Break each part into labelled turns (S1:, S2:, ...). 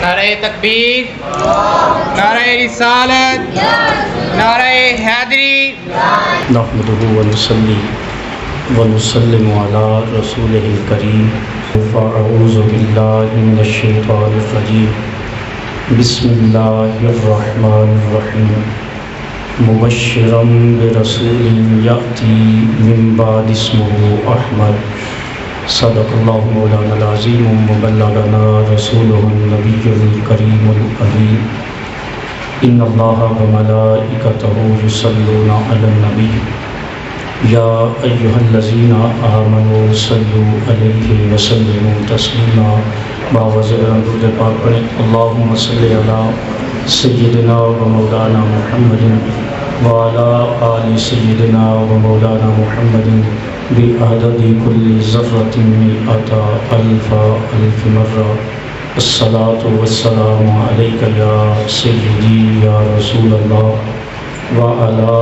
S1: نعرہ تکبیر، نعرہ رسالت، نعرہ حیدری۔
S2: نحمدہ ونصلی ونسلم علی رسولہ الکریم، فاعوذ باللہ من الشیطان الرجیم، بسم اللہ الرحمن الرحیم، مبشرا برسول یأتی من بعد اسمہ احمد، صدق اللہ مولانا العظیم وبلغنا رسولہ النبی الکریم الامین۔ ان اللہ وملائکتہ یصلون علی النبی یا ایھا الذین آمنوا صلوا علیہ وسلموا تسلیما۔ درود پاک پڑھیں۔ اللہم صل علی سیدنا و مولانا محمد وعلی آل سیدنا و مولانا محمد بعدد کل ذرۃ مئۃ الف الف مرہ۔ الصلاۃ والسلام علیک یا سیدی یا رسول اللہ وعلی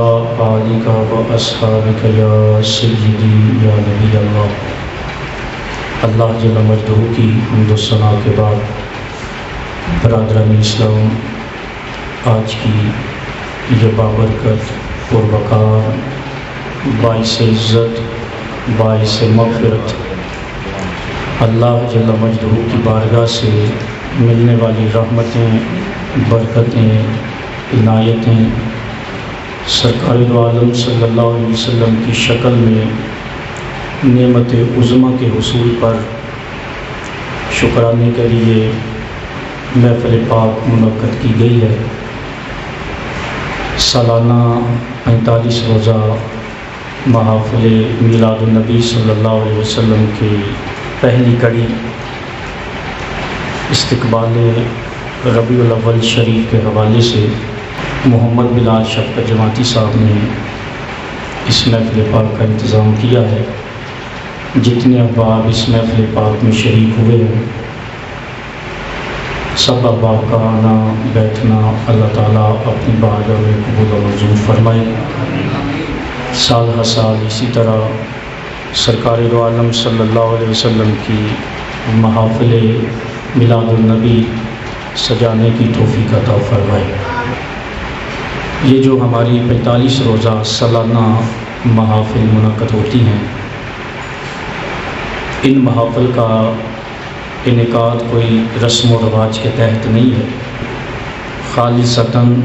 S2: آلک واصحابک یا سیدی یا نبی اللہ۔ اللہ جل مجدہ کی حمد و ثنا کے بعد برادران اسلام، آج کی یہ بابرکت پروقار، باعث عزت، باعث مغفرت، اللہ جل مجدہ کی بارگاہ سے ملنے والی رحمتیں، برکتیں، عنایتیں سرکار دو عالم صلی اللہ علیہ وسلم کی شکل میں نعمت عظمیٰ کے حصول پر شکرانے کے لیے محفل پاک منعقد کی گئی ہے۔ سالانہ 45 روزہ محافل میلاد النبی صلی اللہ علیہ وسلم کی پہلی کڑی استقبال ربیع الاول شریف کے حوالے سے محمد بلال شفقت جماعتی صاحب نے اس محفل پاک کا انتظام کیا ہے۔ جتنے احباب اس محفل پاک میں شریک ہوئے ہیں، سب احباب کا آنا بیٹھنا اللہ تعالیٰ اپنی بارگاہ میں قبول و منظور فرمائے۔ سال ہر سال اسی طرح سرکار دو عالم صلی اللہ علیہ وسلم کی محافل میلاد النبی سجانے کی توفیق عطا فرمائے۔ یہ جو ہماری 45 روزہ سالانہ محافل منعقد ہوتی ہیں، ان محافل کا انعقاد کوئی رسم و رواج کے تحت نہیں ہے، خالصتاً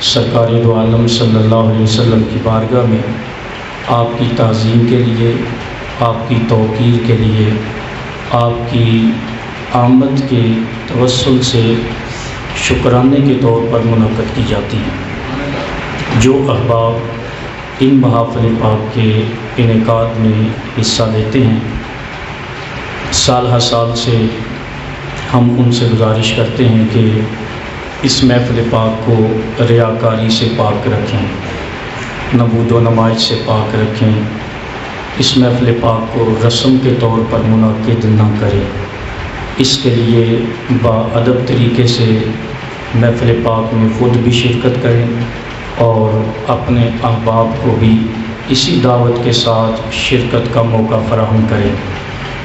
S2: سرکار دو عالم صلی اللہ علیہ وسلم کی بارگاہ میں آپ کی تعظیم کے لیے، آپ کی توقیر کے لیے، آپ کی آمد کے توسل سے شکرانے کے طور پر منعقد کی جاتی ہیں۔ جو احباب ان محافل پاک کے انعقاد میں حصہ لیتے ہیں، سال ہر سال سے ہم ان سے گزارش کرتے ہیں کہ اس محفل پاک کو ریاکاری سے پاک رکھیں، نبود و نمائش سے پاک رکھیں، اس محفل پاک کو رسم کے طور پر منعقد نہ کریں۔ اس کے لیے باادب طریقے سے محفل پاک میں خود بھی شرکت کریں اور اپنے احباب کو بھی اسی دعوت کے ساتھ شرکت کا موقع فراہم کریں۔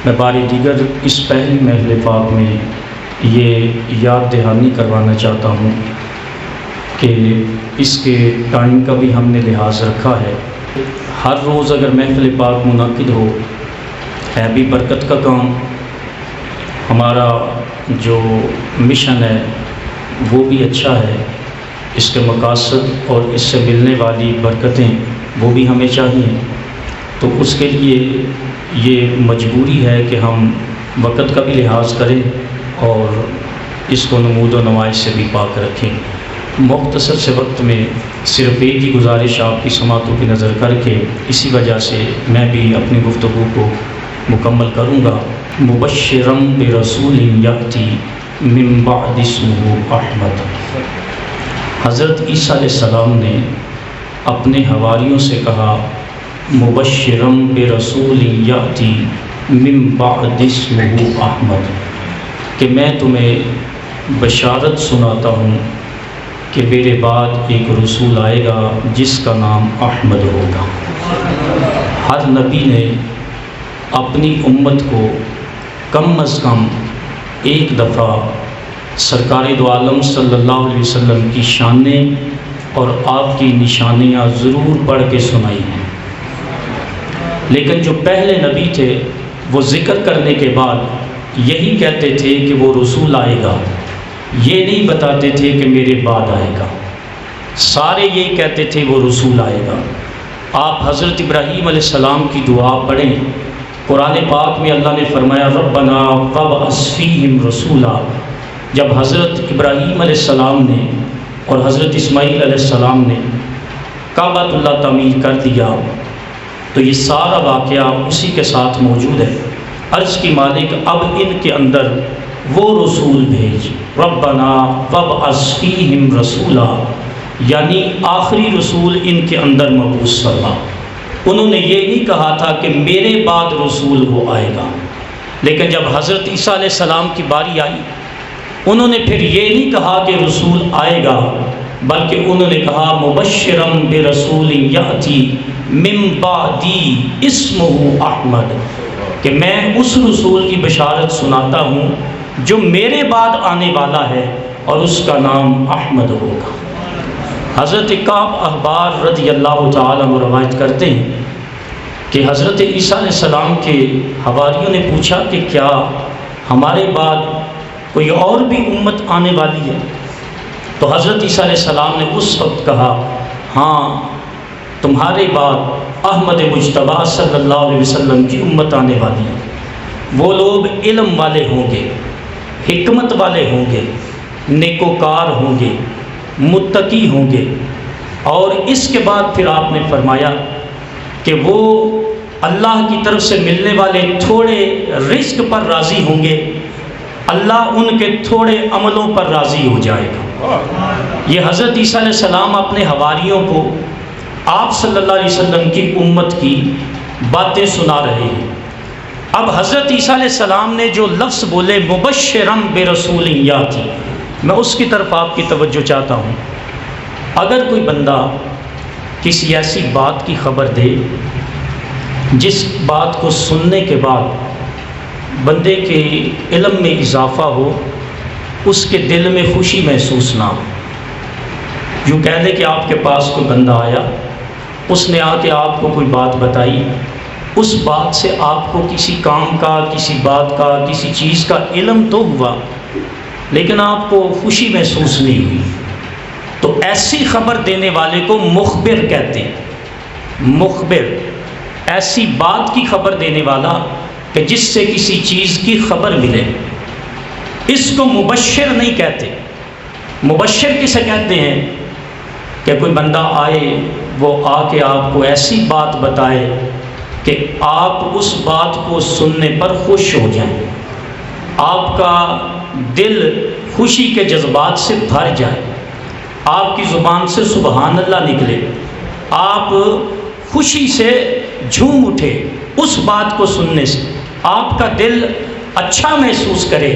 S2: میں بار دیگر اس پہلی محفل پاک میں یہ یاد دہانی کروانا چاہتا ہوں کہ اس کے ٹائم کا بھی ہم نے لحاظ رکھا ہے۔ ہر روز اگر محفل پاک منعقد ہو ہے بھی برکت کا کام، ہمارا جو مشن ہے وہ بھی اچھا ہے، اس کے مقاصد اور اس سے ملنے والی برکتیں وہ بھی ہمیں چاہیے، تو اس کے لیے یہ مجبوری ہے کہ ہم وقت کا بھی لحاظ کریں اور اس کو نمود و نمائش سے بھی پاک رکھیں۔ مختصر سے وقت میں صرف ایک ہی گزارش آپ کی سماعتوں کی نظر کر کے اسی وجہ سے میں بھی اپنی گفتگو کو مکمل کروں گا۔ مبشرم برسول یاتی من بعد اسمہ احمد۔ حضرت عیسیٰ علیہ السلام نے اپنے حواریوں سے کہا، مبشرم برسول یاتی من بعد اسمہ احمد، کہ میں تمہیں بشارت سناتا ہوں کہ میرے بعد ایک رسول آئے گا جس کا نام احمد ہوگا۔ ہر نبی نے اپنی امت کو کم از کم ایک دفعہ سرکار دو عالم صلی اللہ علیہ وسلم کی شانیں اور آپ کی نشانیاں ضرور پڑھ کے سنائی ہیں، لیکن جو پہلے نبی تھے وہ ذکر کرنے کے بعد یہی کہتے تھے کہ وہ رسول آئے گا، یہ نہیں بتاتے تھے کہ میرے بعد آئے گا، سارے یہی کہتے تھے وہ رسول آئے گا۔ آپ حضرت ابراہیم علیہ السلام کی دعا پڑھیں، قرآن پاک میں اللہ نے فرمایا ربنا وابعث فیہم رسولا۔ جب حضرت ابراہیم علیہ السلام نے اور حضرت اسماعیل علیہ السلام نے کعبۃ اللہ تعمیر کر دیا تو یہ سارا واقعہ اسی کے ساتھ موجود ہے۔ عرض کی مالک اب ان کے اندر وہ رسول بھیج، ربنا وابعث فیہم رسولا، یعنی آخری رسول ان کے اندر مبعوث فرما۔ انہوں نے یہ نہیں کہا تھا کہ میرے بعد رسول وہ آئے گا، لیکن جب حضرت عیسیٰ علیہ السلام کی باری آئی انہوں نے پھر یہ نہیں کہا کہ رسول آئے گا، بلکہ انہوں نے کہا مبشرم برسول یاتی من بعدی اسمہ احمد، کہ میں اس رسول کی بشارت سناتا ہوں جو میرے بعد آنے والا ہے اور اس کا نام احمد ہوگا۔ حضرت کعب احبار رضی اللہ تعالیٰ عنہ روایت کرتے ہیں کہ حضرت عیسیٰ علیہ السلام کے حواریوں نے پوچھا کہ کیا ہمارے بعد کوئی اور بھی امت آنے والی ہے؟ تو حضرت عیسیٰ علیہ السلام نے اس وقت کہا ہاں، تمہارے بعد احمد مجتبیٰ صلی اللہ علیہ وسلم کی امت آنے والی ہے۔ وہ لوگ علم والے ہوں گے، حکمت والے ہوں گے، نیکوکار ہوں گے، متقی ہوں گے، اور اس کے بعد پھر آپ نے فرمایا کہ وہ اللہ کی طرف سے ملنے والے تھوڑے رزق پر راضی ہوں گے، اللہ ان کے تھوڑے عملوں پر راضی ہو جائے گا۔ یہ حضرت عیسیٰ علیہ السلام اپنے حواریوں کو آپ صلی اللہ علیہ وسلم کی امت کی باتیں سنا رہے ہیں۔ اب حضرت عیسیٰ علیہ السلام نے جو لفظ بولے مبشرم برسول یاتی، میں اس کی طرف آپ کی توجہ چاہتا ہوں۔ اگر کوئی بندہ کسی ایسی بات کی خبر دے جس بات کو سننے کے بعد بندے کے علم میں اضافہ ہو، اس کے دل میں خوشی محسوس نہ ہو، یوں کہہ دے کہ آپ کے پاس کوئی بندہ آیا، اس نے آ کے آپ کو کوئی بات بتائی، اس بات سے آپ کو کسی کام کا، کسی بات کا، کسی چیز کا علم تو ہوا لیکن آپ کو خوشی محسوس نہیں ہوئی، تو ایسی خبر دینے والے کو مخبر کہتے ہیں۔ مخبر ایسی بات کی خبر دینے والا کہ جس سے کسی چیز کی خبر ملے، اس کو مبشر نہیں کہتے۔ مبشر کسے کہتے ہیں؟ کہ کوئی بندہ آئے، وہ آ کے آپ کو ایسی بات بتائے کہ آپ اس بات کو سننے پر خوش ہو جائیں، آپ کا دل خوشی کے جذبات سے بھر جائے، آپ کی زبان سے سبحان اللہ نکلے، آپ خوشی سے جھوم اٹھے اس بات کو سننے سے، آپ کا دل اچھا محسوس کرے۔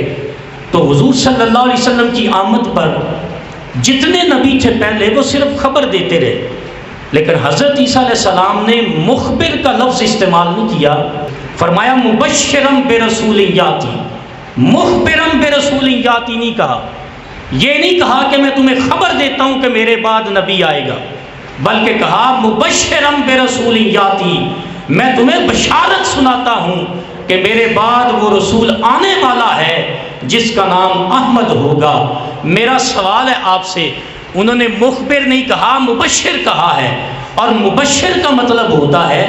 S2: تو حضور صلی اللہ علیہ وسلم کی آمد پر جتنے نبی تھے پہلے وہ صرف خبر دیتے رہے، لیکن حضرت عیسیٰ علیہ السلام نے مخبر کا لفظ استعمال نہیں کیا، فرمایا مبشرم برسول یاتی، مخبرم برسول یاتی نہیں کہا۔ یہ نہیں کہا کہ میں تمہیں خبر دیتا ہوں کہ میرے بعد نبی آئے گا، بلکہ کہا مبشرم برسول یاتی، میں تمہیں بشارت سناتا ہوں کہ میرے بعد وہ رسول آنے والا ہے جس کا نام احمد ہوگا۔ میرا سوال ہے آپ سے، انہوں نے مخبر نہیں کہا، مبشر کہا ہے، اور مبشر کا مطلب ہوتا ہے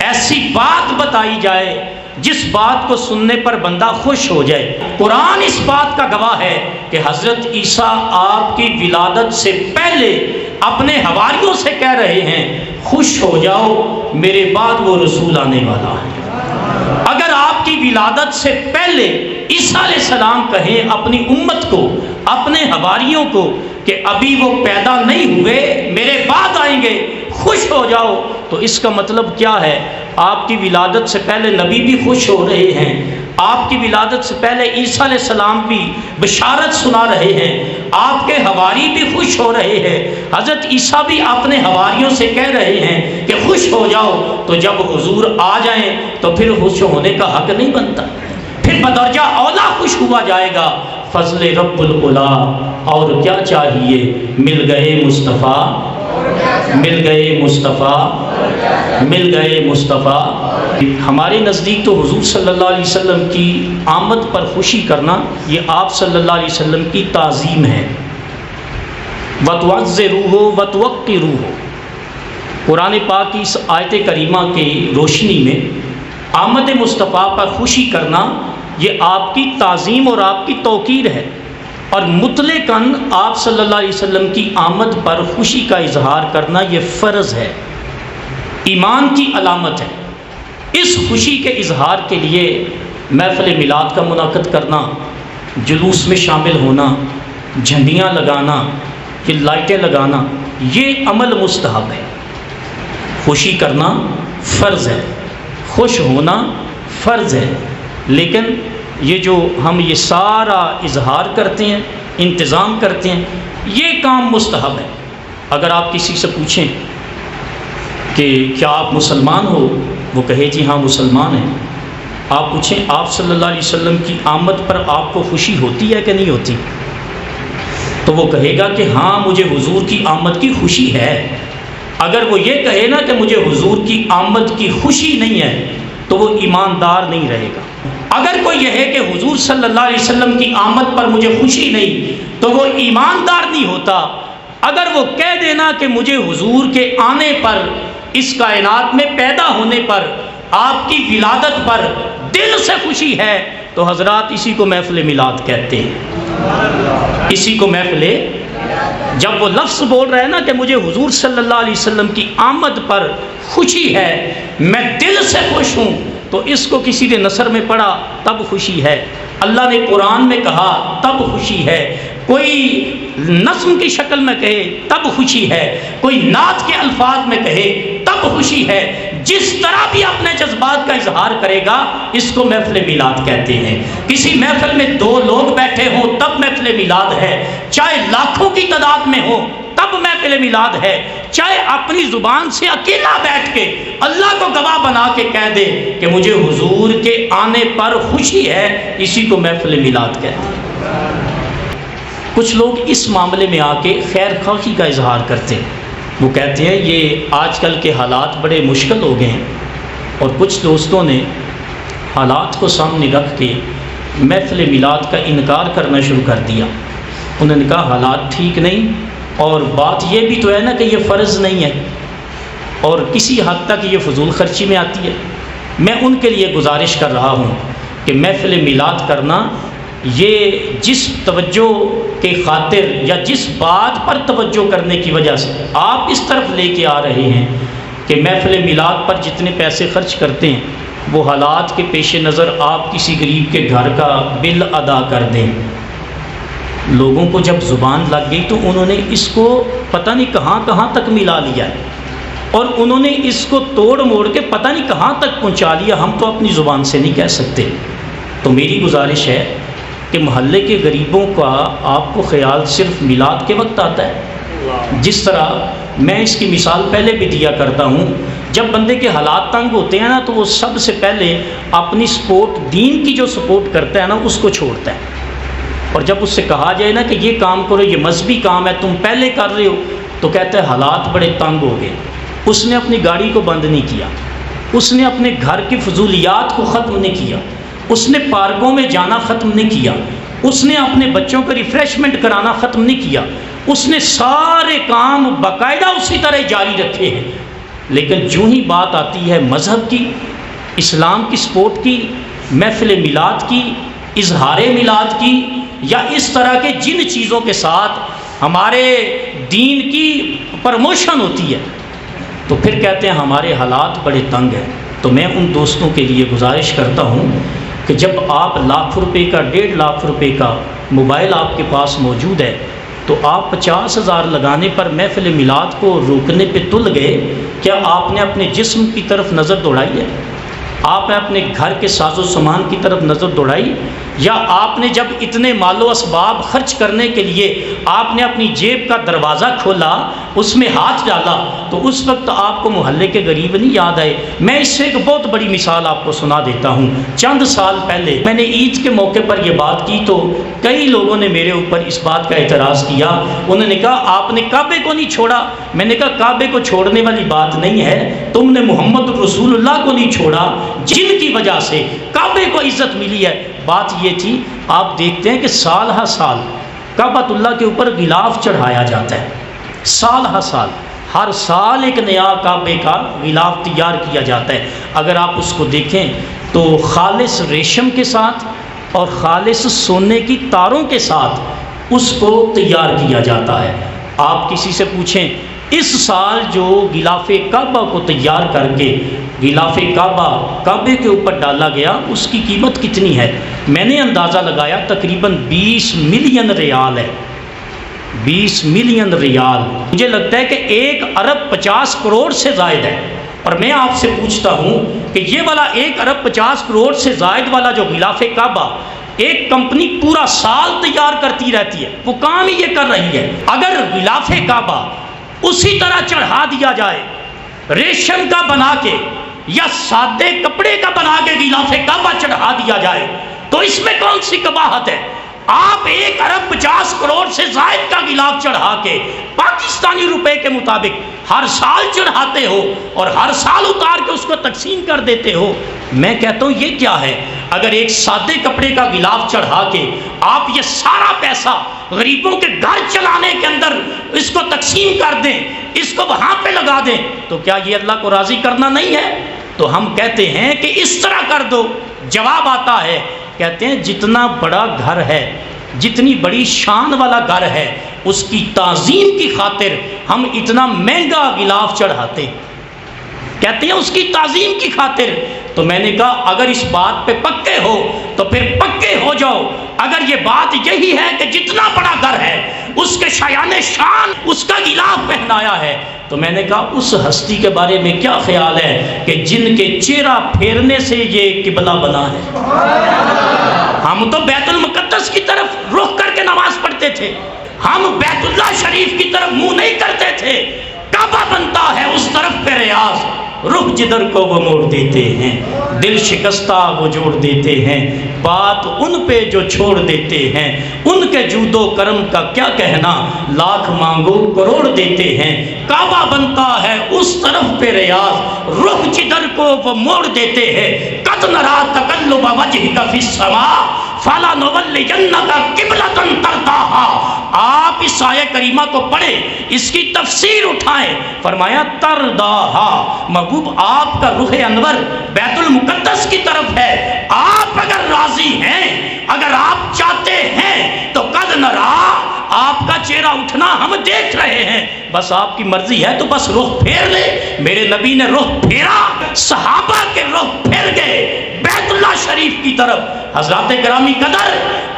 S2: ایسی بات بتائی جائے جس بات کو سننے پر بندہ خوش ہو جائے۔ قرآن اس بات کا گواہ ہے کہ حضرت عیسیٰ آپ کی ولادت سے پہلے اپنے حواریوں سے کہہ رہے ہیں خوش ہو جاؤ، میرے بعد وہ رسول آنے والا ہے۔ اگر آپ کی ولادت سے پہلے عیسیٰ علیہ السلام کہیں اپنی امت کو، اپنے حواریوں کو کہ ابھی وہ پیدا نہیں ہوئے، میرے بعد آئیں گے، خوش ہو جاؤ، تو اس کا مطلب کیا ہے؟ آپ کی ولادت سے پہلے نبی بھی خوش ہو رہے ہیں، آپ کی ولادت سے پہلے عیسیٰ علیہ السلام بھی بشارت سنا رہے ہیں، آپ کے حواری بھی خوش ہو رہے ہیں، حضرت عیسیٰ بھی اپنے حواریوں سے کہہ رہے ہیں کہ خوش ہو جاؤ، تو جب حضور آ جائیں تو پھر خوش ہونے کا حق نہیں بنتا، پھر بدرجہ اولا خوش ہوا جائے گا۔ فضل رب العلا، اور کیا چاہیے، مل گئے مصطفیٰ، مل گئے مصطفیٰ، مل گئے مصطفیٰ۔ ہمارے نزدیک تو حضور صلی اللہ علیہ وسلم کی آمد پر خوشی کرنا یہ آپ صلی اللہ علیہ وسلم کی تعظیم ہے۔ وَتُعَزِّرُوهُ وَتُوَقِّرُوهُ، قرآن پاک کی اس آیت کریمہ کی روشنی میں آمد مصطفیٰ پر خوشی کرنا یہ آپ کی تعظیم اور آپ کی توقیر ہے، اور مطلقاً آپ صلی اللہ علیہ وسلم کی آمد پر خوشی کا اظہار کرنا یہ فرض ہے، ایمان کی علامت ہے۔ اس خوشی کے اظہار کے لیے محفل میلاد کا منعقد کرنا، جلوس میں شامل ہونا، جھنڈیاں لگانا، یہ لائٹیں لگانا، یہ عمل مستحب ہے۔ خوشی کرنا فرض ہے، خوش ہونا فرض ہے، لیکن یہ جو ہم یہ سارا اظہار کرتے ہیں، انتظام کرتے ہیں، یہ کام مستحب ہے۔ اگر آپ کسی سے پوچھیں کہ کیا آپ مسلمان ہو، وہ کہے جی ہاں مسلمان ہیں، آپ پوچھیں آپ صلی اللہ علیہ وسلم کی آمد پر آپ کو خوشی ہوتی ہے کہ نہیں ہوتی، تو وہ کہے گا کہ ہاں مجھے حضور کی آمد کی خوشی ہے۔ اگر وہ یہ کہے نا کہ مجھے حضور کی آمد کی خوشی نہیں ہے تو وہ ایماندار نہیں رہے گا۔ اگر کوئی یہ ہے کہ حضور صلی اللہ علیہ وسلم کی آمد پر مجھے خوشی نہیں تو وہ ایماندار نہیں ہوتا۔ اگر وہ کہہ دینا کہ مجھے حضور کے آنے پر، اس کائنات میں پیدا ہونے پر، آپ کی ولادت پر دل سے خوشی ہے تو حضرات اسی کو محفل میلاد کہتے ہیں، اسی کو محفل۔ جب وہ لفظ بول رہا ہے نا کہ مجھے حضور صلی اللہ علیہ وسلم کی آمد پر خوشی ہے، میں دل سے خوش ہوں، تو اس کو کسی نے نثر میں پڑھا تب خوشی ہے، اللہ نے قرآن میں کہا تب خوشی ہے، کوئی نظم کی شکل میں کہے تب خوشی ہے، کوئی نعت کے الفاظ میں کہے تب خوشی ہے۔ جس طرح بھی اپنے جذبات کا اظہار کرے گا اس کو محفل میلاد کہتے ہیں۔ کسی محفل میں 2 لوگ بیٹھے ہوں تب محفل میلاد ہے، چاہے لاکھوں کی تعداد میں ہو تب محفل میلاد ہے، چاہے اپنی زبان سے اکیلا بیٹھ کے اللہ کو گواہ بنا کے کہہ دے کہ مجھے حضور کے آنے پر خوشی ہے، اسی کو محفل میلاد کہتے ہیں۔ کچھ لوگ اس معاملے میں آ کے خیر خواہی کا اظہار کرتے ہیں، وہ کہتے ہیں یہ آج کل کے حالات بڑے مشکل ہو گئے ہیں، اور کچھ دوستوں نے حالات کو سامنے رکھ کے محفل میلاد کا انکار کرنا شروع کر دیا۔ انہوں نے کہا حالات ٹھیک نہیں، اور بات یہ بھی تو ہے نا کہ یہ فرض نہیں ہے، اور کسی حد تک یہ فضول خرچی میں آتی ہے۔ میں ان کے لیے گزارش کر رہا ہوں کہ محفل میلاد کرنا یہ جس توجہ کے خاطر یا جس بات پر توجہ کرنے کی وجہ سے آپ اس طرف لے کے آ رہے ہیں کہ محفل میلاد پر جتنے پیسے خرچ کرتے ہیں وہ حالات کے پیش نظر آپ کسی غریب کے گھر کا بل ادا کر دیں۔ لوگوں کو جب زبان لگ گئی تو انہوں نے اس کو پتہ نہیں کہاں کہاں تک ملا لیا ہے، اور انہوں نے اس کو توڑ موڑ کے پتہ نہیں کہاں تک پہنچا لیا، ہم تو اپنی زبان سے نہیں کہہ سکتے۔ تو میری گزارش ہے کہ محلے کے غریبوں کا آپ کو خیال صرف میلاد کے وقت آتا ہے؟ جس طرح میں اس کی مثال پہلے بھی دیا کرتا ہوں، جب بندے کے حالات تنگ ہوتے ہیں نا تو وہ سب سے پہلے اپنی سپورٹ، دین کی جو سپورٹ کرتا ہے نا اس کو چھوڑتا ہے، اور جب اس سے کہا جائے نا کہ یہ کام کرو، یہ مذہبی کام ہے، تم پہلے کر رہے ہو، تو کہتا ہے حالات بڑے تنگ ہو گئے۔ اس نے اپنی گاڑی کو بند نہیں کیا، اس نے اپنے گھر کی فضولیات کو ختم نہیں کیا، اس نے پارکوں میں جانا ختم نہیں کیا، اس نے اپنے بچوں کو ریفریشمنٹ کرانا ختم نہیں کیا، اس نے سارے کام باقاعدہ اسی طرح جاری رکھے ہیں۔ لیکن جو ہی بات آتی ہے مذہب کی، اسلام کی سپورٹ کی، محفل میلاد کی، اظہار میلاد کی، یا اس طرح کے جن چیزوں کے ساتھ ہمارے دین کی پروموشن ہوتی ہے، تو پھر کہتے ہیں ہمارے حالات بڑے تنگ ہیں۔ تو میں ان دوستوں کے لیے گزارش کرتا ہوں کہ جب آپ لاکھ روپے کا، 1.5 لاکھ روپے کا موبائل آپ کے پاس موجود ہے تو آپ 50,000 لگانے پر محفل میلاد کو روکنے پہ تل گئے، کیا آپ نے اپنے جسم کی طرف نظر دوڑائی ہے؟ آپ نے اپنے گھر کے ساز و سامان کی طرف نظر دوڑائی؟ یا آپ نے جب اتنے مال و اسباب خرچ کرنے کے لیے آپ نے اپنی جیب کا دروازہ کھولا، اس میں ہاتھ ڈالا، تو اس وقت آپ کو محلے کے غریب نہیں یاد آئے؟ میں اس سے ایک بہت بڑی مثال آپ کو سنا دیتا ہوں۔ چند سال پہلے میں نے عید کے موقع پر یہ بات کی تو کئی لوگوں نے میرے اوپر اس بات کا اعتراض کیا۔ انہوں نے کہا آپ نے کعبے کو نہیں چھوڑا۔ میں نے کہا کعبے کو چھوڑنے والی بات نہیں ہے، تم نے محمد رسول اللہ کو نہیں چھوڑا جن کی وجہ سے کعبے کو عزت ملی ہے۔ بات یہ تھی، آپ دیکھتے ہیں کہ سال ہر سال کعبۃ اللہ کے اوپر غلاف چڑھایا جاتا ہے، سال ہر سال، ہر سال ایک نیا کعبے کا غلاف تیار کیا جاتا ہے۔ اگر آپ اس کو دیکھیں تو خالص ریشم کے ساتھ اور خالص سونے کی تاروں کے ساتھ اس کو تیار کیا جاتا ہے۔ آپ کسی سے پوچھیں اس سال جو غلاف کعبہ کو تیار کر کے غلاف کعبہ کعبے کے اوپر ڈالا گیا، اس کی قیمت کتنی ہے؟ میں نے اندازہ لگایا تقریباً 20 ملین ریال ہے۔ 20 ملین ریال، مجھے لگتا ہے کہ 1 ارب 50 کروڑ سے زائد ہے۔ اور میں آپ سے پوچھتا ہوں کہ یہ والا 1 ارب 50 کروڑ سے زائد والا جو غلاف کعبہ ایک کمپنی پورا سال تیار کرتی رہتی ہے، وہ کام ہی یہ کر رہی ہے۔ اگر غلاف کعبہ اسی طرح چڑھا دیا جائے، ریشم کا بنا کے یا سادے کپڑے کا بنا کے غلاف کعبہ چڑھا دیا جائے، تو اس میں کون سی قباحت ہے؟ آپ 1 ارب 50 کروڑ سے زائد کا غلاف چڑھا کے پاکستانی روپے کے مطابق ہر سال چڑھاتے ہو اور ہر سال اتار کے اس کو تقسیم کر دیتے ہو۔ میں کہتا ہوں یہ کیا ہے؟ اگر ایک سادے کپڑے کا غلاف چڑھا کے آپ یہ سارا پیسہ غریبوں کے گھر چلانے کے اندر اس کو تقسیم کر دیں، اس کو وہاں پہ لگا دیں، تو کیا یہ اللہ کو راضی کرنا نہیں ہے؟ تو ہم کہتے ہیں کہ اس طرح کر دو۔ جواب آتا ہے، کہتے ہیں جتنا بڑا گھر ہے، جتنی بڑی شان والا گھر ہے، اس کی تعظیم کی خاطر ہم اتنا مہنگا غلاف چڑھاتے ہیں، کہتے ہیں اس کی تعظیم کی خاطر۔ تو میں نے کہا اگر اس بات پہ پکے ہو تو پھر پکے ہو جاؤ۔ اگر یہ بات یہی ہے کہ جتنا بڑا گھر ہے اس کے شایان شان اس کا غلاف پہنایا ہے، تو میں نے کہا اس ہستی کے بارے میں کیا خیال ہے کہ جن کے چہرہ پھیرنے سے یہ قبلہ بنا ہے؟ ہم تو بیت المقدس کی طرف رخ کر کے نماز پڑھتے تھے، ہم بیت اللہ شریف کی طرف منہ نہیں کرتے تھے۔ کعبہ بنتا ہے اس طرف پہ ریاض، رخ جدھر کو وہ موڑ دیتے ہیں، دل شکستہ وہ جوڑ دیتے ہیں، بات ان پہ جو چھوڑ دیتے ہیں، ان کے جود و کرم کا کیا کہنا، لاکھ مانگو کروڑ دیتے ہیں۔ کعبہ بنتا ہے اس طرف پہ ریاض، رخ جدھر کو وہ موڑ دیتے ہیں۔ قد نرا تقلب وجہک فی السماء فلنولینک قبلۃ ترضاها۔ آپ اس آیہ کریمہ کو پڑھیں، اس کی تفسیر اٹھائیں۔ فرمایا ترضاها، محبوب آپ کا رخ انور بیت المقدس کی طرف ہے، آپ اگر راضی ہیں، اگر آپ چاہتے ہیں تو قد نرا، آپ کا چہرہ اٹھنا ہم دیکھ رہے ہیں، بس آپ کی مرضی ہے تو بس رخ پھیر لے۔ میرے نبی نے رخ پھیرا، صحابہ کے رخ پھیر گئے بیت اللہ شریف کی طرف۔ حضرات گرامی قدر،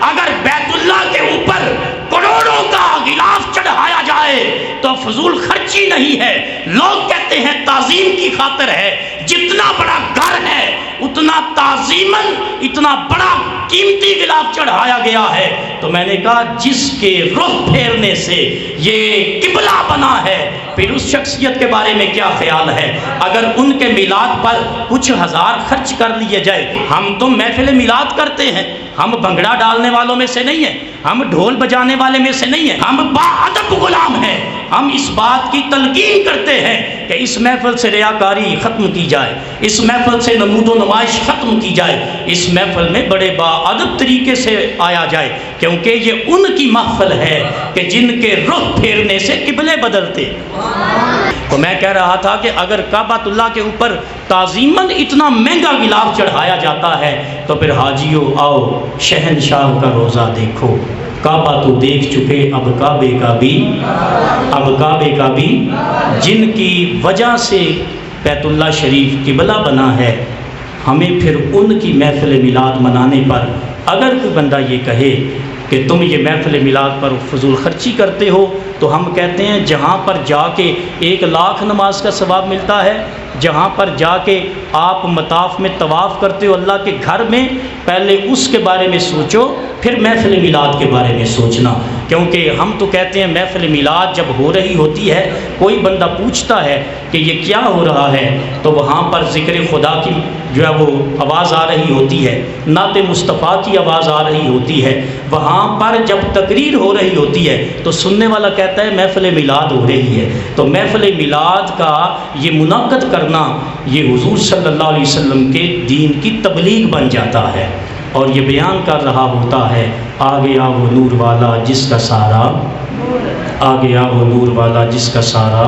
S2: اگر بیت اللہ کے اوپر کروڑوں کا غلاف چڑھایا جائے تو فضول خرچی نہیں ہے، لوگ کہتے ہیں تعظیم کی خاطر ہے۔ جتنا بڑا گھر ہے اتنا تعظیماً اتنا بڑا قیمتی غلاف چڑھایا گیا ہے۔ تو میں نے کہا جس کے رخ پھیرنے سے یہ قبلہ بنا ہے، پھر اس شخصیت کے بارے میں کیا خیال ہے؟ اگر ان کے میلاد پر کچھ ہزار خرچ کر لیے جائے، ہم تو محفل میلاد کرتے ہیں، ہم بھنگڑا ڈالنے والوں میں سے نہیں ہیں، ہم ڈھول بجانے والے میں سے نہیں ہیں، ہم باادب غلام ہیں۔ ہم اس بات کی تلقین کرتے ہیں کہ اس محفل سے ریاکاری ختم کی جائے، اس محفل سے نمود و نمائش ختم کی جائے، اس محفل میں بڑے باادب طریقے سے آیا جائے، کیونکہ یہ ان کی محفل ہے کہ جن کے رخ پھیرنے سے قبلے بدلتے۔ تو میں کہہ رہا تھا کہ اگر کعبۃ اللہ کے اوپر تعظیماً اتنا مہنگا غلاف چڑھایا جاتا ہے تو پھر حاجیوں آؤ شہنشاہ کا روزہ دیکھو۔ کعبہ تو دیکھ چکے، اب کعبے کا بھی جن کی وجہ سے بیت اللہ شریف قبلہ بنا ہے، ہمیں پھر ان کی محفل میلاد منانے پر اگر کوئی بندہ یہ کہے کہ تم یہ محفل میلاد پر فضول خرچی کرتے ہو، تو ہم کہتے ہیں جہاں پر جا کے 1 لاکھ نماز کا ثواب ملتا ہے، جہاں پر جا کے آپ مطاف میں طواف کرتے ہو اللہ کے گھر میں، پہلے اس کے بارے میں سوچو، پھر محفل میلاد کے بارے میں سوچنا۔ کیونکہ ہم تو کہتے ہیں محفل میلاد جب ہو رہی ہوتی ہے، کوئی بندہ پوچھتا ہے کہ یہ کیا ہو رہا ہے، تو وہاں پر ذکر خدا کی جو ہے وہ آواز آ رہی ہوتی ہے، نعت مصطفیٰ کی آواز آ رہی ہوتی ہے۔ وہاں پر جب تقریر ہو رہی ہوتی ہے تو سننے والا کہتا ہے محفل میلاد ہو رہی ہے۔ تو محفل میلاد کا یہ منعقد کرنا یہ حضور صلی اللہ علیہ وسلم کے دین کی تبلیغ بن جاتا ہے، اور یہ بیان کر رہا ہوتا ہے آ گیا وہ نور والا جس کا سارا، آ گیا وہ نور والا جس کا سارا